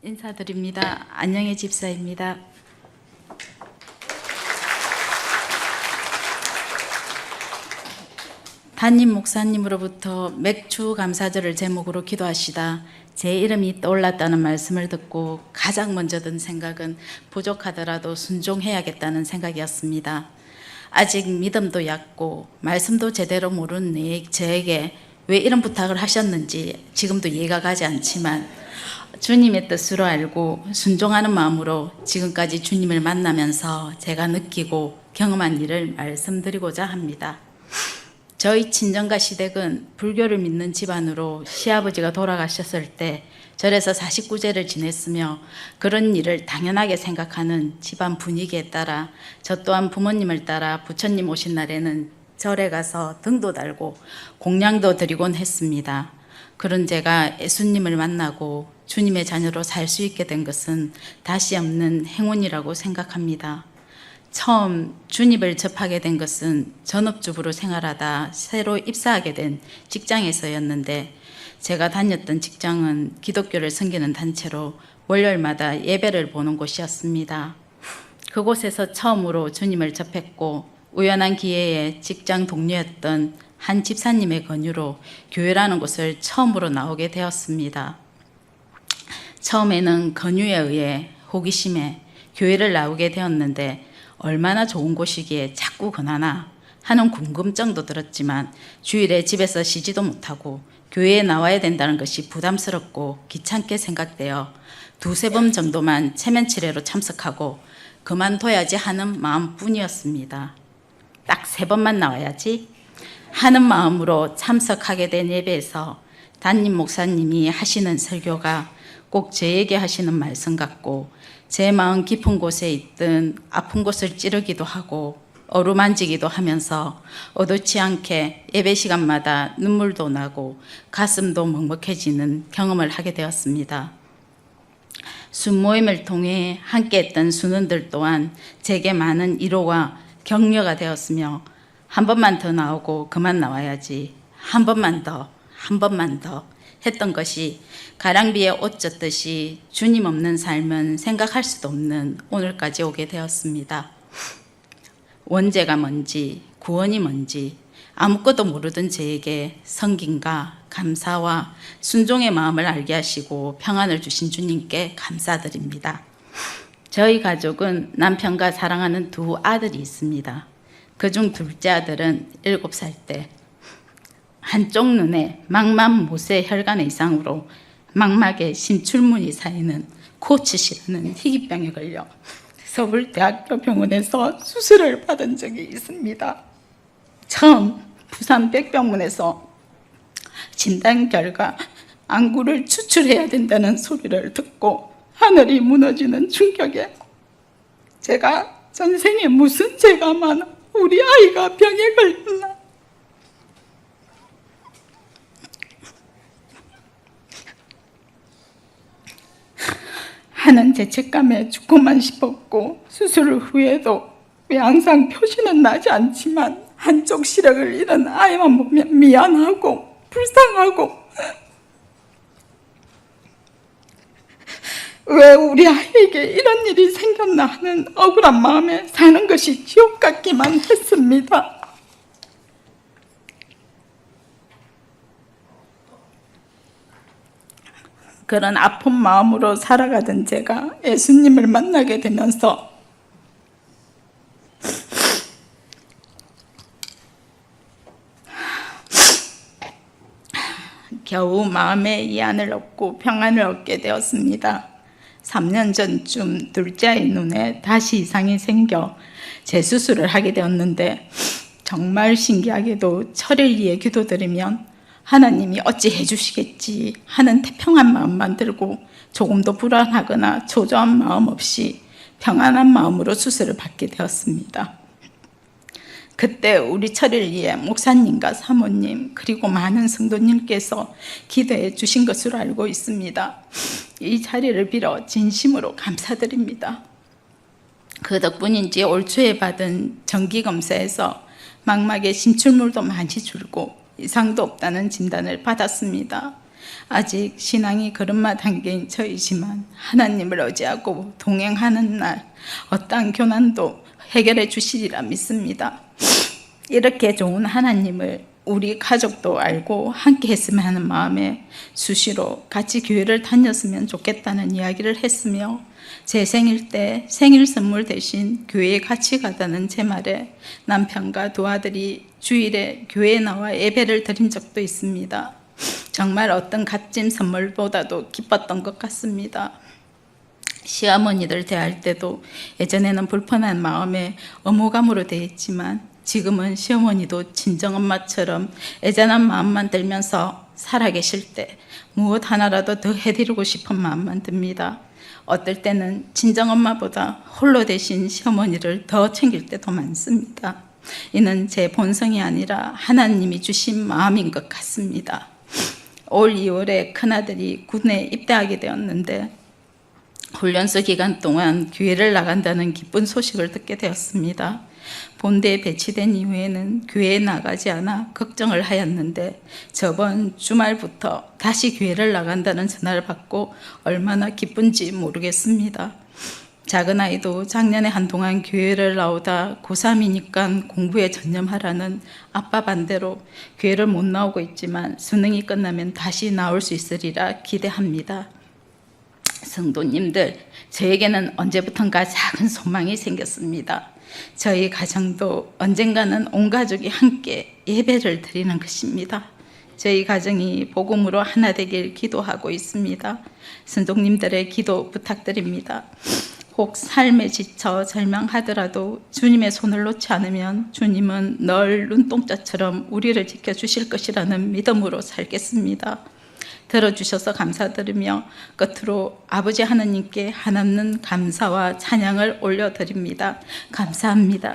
인사드립니다. 안녕의 집사입니다. 담임 목사님으로부터 맥주 감사절을 제목으로 기도하시다 제 이름이 떠올랐다는 말씀을 듣고 가장 먼저 든 생각은 부족하더라도 순종해야겠다는 생각이었습니다. 아직 믿음도 얕고 말씀도 제대로 모르는 저에게 왜 이런 부탁을 하셨는지 지금도 이해가 가지 않지만 주님의 뜻으로 알고 순종하는 마음으로 지금까지 주님을 만나면서 제가 느끼고 경험한 일을 말씀드리고자 합니다. 저희 친정과 시댁은 불교를 믿는 집안으로 시아버지가 돌아가셨을 때 절에서 49제를 지냈으며 그런 일을 당연하게 생각하는 집안 분위기에 따라 저 또한 부모님을 따라 부처님 오신 날에는 절에 가서 등도 달고 공양도 드리곤 했습니다. 그런 제가 예수님을 만나고 주님의 자녀로 살 수 있게 된 것은 다시 없는 행운이라고 생각합니다. 처음 주님을 접하게 된 것은 전업주부로 생활하다 새로 입사하게 된 직장에서였는데 제가 다녔던 직장은 기독교를 섬기는 단체로 월요일마다 예배를 보는 곳이었습니다. 그곳에서 처음으로 주님을 접했고 우연한 기회에 직장 동료였던 한 집사님의 권유로 교회라는 곳을 처음으로 나오게 되었습니다. 처음에는 권유에 의해 호기심에 교회를 나오게 되었는데 얼마나 좋은 곳이기에 자꾸 권하나 하는 궁금증도 들었지만 주일에 집에서 쉬지도 못하고 교회에 나와야 된다는 것이 부담스럽고 귀찮게 생각되어 두세 번 정도만 체면치레로 참석하고 그만둬야지 하는 마음뿐이었습니다. 딱 3번만 나와야지 하는 마음으로 참석하게 된 예배에서 담임 목사님이 하시는 설교가 꼭 저에게 하시는 말씀 같고 제 마음 깊은 곳에 있던 아픈 곳을 찌르기도 하고 어루만지기도 하면서 의도치 않게 예배 시간마다 눈물도 나고 가슴도 먹먹해지는 경험을 하게 되었습니다. 순모임을 통해 함께했던 순원들 또한 제게 많은 위로와 격려가 되었으며 한 번만 더 나오고 그만 나와야지 한 번만 더 했던 것이 가랑비에 옷 젖듯이 주님 없는 삶은 생각할 수도 없는 오늘까지 오게 되었습니다. 원죄가 뭔지 구원이 뭔지 아무것도 모르던 저에게 섬김과 감사와 순종의 마음을 알게 하시고 평안을 주신 주님께 감사드립니다. 저희 가족은 남편과 사랑하는 2 아들이 있습니다. 그중 둘째 아들은 7살 때 한쪽 눈에 망막 모세 혈관 이상으로 망막에 심출문이 쌓이는 코츠시라는 희귀병에 걸려 서울대학교 병원에서 수술을 받은 적이 있습니다. 처음 부산 백병원에서 진단 결과 안구를 추출해야 된다는 소리를 듣고 하늘이 무너지는 충격에 제가 전생에 무슨 죄가 많아 우리 아이가 병에 걸렸나 하는 죄책감에 죽고만 싶었고 수술 후에도 왜 항상 표시는 나지 않지만 한쪽 시력을 잃은 아이만 보면 미안하고 불쌍하고 왜 우리 아이에게 이런 일이 생겼나 하는 억울한 마음에 사는 것이 지옥 같기만 했습니다. 그런 아픈 마음으로 살아가던 제가 예수님을 만나게 되면서 겨우 마음의 이안을 얻고 평안을 얻게 되었습니다. 3년 전쯤 둘째 아이 눈에 다시 이상이 생겨 재수술을 하게 되었는데 정말 신기하게도 철일기에 기도드리면 하나님이 어찌 해주시겠지 하는 태평한 마음만 들고 조금도 불안하거나 초조한 마음 없이 평안한 마음으로 수술을 받게 되었습니다. 그때 우리 철일기에 목사님과 사모님 그리고 많은 성도님께서 기도해 주신 것으로 알고 있습니다. 이 자리를 빌어 진심으로 감사드립니다. 그 덕분인지 올 초에 받은 정기검사에서 망막에 심출물도 많이 줄고 이상도 없다는 진단을 받았습니다. 아직 신앙이 걸음마 단계인 저이지만 하나님을 의지하고 동행하는 날 어떠한 고난도 해결해 주시리라 믿습니다. 이렇게 좋은 하나님을 우리 가족도 알고 함께 했으면 하는 마음에 수시로 같이 교회를 다녔으면 좋겠다는 이야기를 했으며, 제 생일 때 생일 선물 대신 교회에 같이 가자는 제 말에 남편과 두 아들이 주일에 교회에 나와 예배를 드린 적도 있습니다. 정말 어떤 값진 선물보다도 기뻤던 것 같습니다. 시어머니들 대할 때도 예전에는 불편한 마음에 어무감으로 대했지만 지금은 시어머니도 친정엄마처럼 애잔한 마음만 들면서 살아계실 때 무엇 하나라도 더 해드리고 싶은 마음만 듭니다. 어떨 때는 친정엄마보다 홀로 되신 시어머니를 더 챙길 때도 많습니다. 이는 제 본성이 아니라 하나님이 주신 마음인 것 같습니다. 올 2월에 큰아들이 군에 입대하게 되었는데 훈련소 기간 동안 교회를 나간다는 기쁜 소식을 듣게 되었습니다. 본대에 배치된 이후에는 교회에 나가지 않아 걱정을 하였는데 저번 주말부터 다시 교회를 나간다는 전화를 받고 얼마나 기쁜지 모르겠습니다. 작은 아이도 작년에 한동안 교회를 나오다 고3이니까 공부에 전념하라는 아빠 반대로 교회를 못 나오고 있지만 수능이 끝나면 다시 나올 수 있으리라 기대합니다. 성도님들, 저에게는 언제부턴가 작은 소망이 생겼습니다. 저희 가정도 언젠가는 온 가족이 함께 예배를 드리는 것입니다. 저희 가정이 복음으로 하나 되길 기도하고 있습니다. 선동님들의 기도 부탁드립니다. 혹 삶에 지쳐 절망하더라도 주님의 손을 놓지 않으면 주님은 늘 눈동자처럼 우리를 지켜주실 것이라는 믿음으로 살겠습니다. 들어주셔서 감사드리며 끝으로 아버지 하나님께 한없는 감사와 찬양을 올려드립니다. 감사합니다.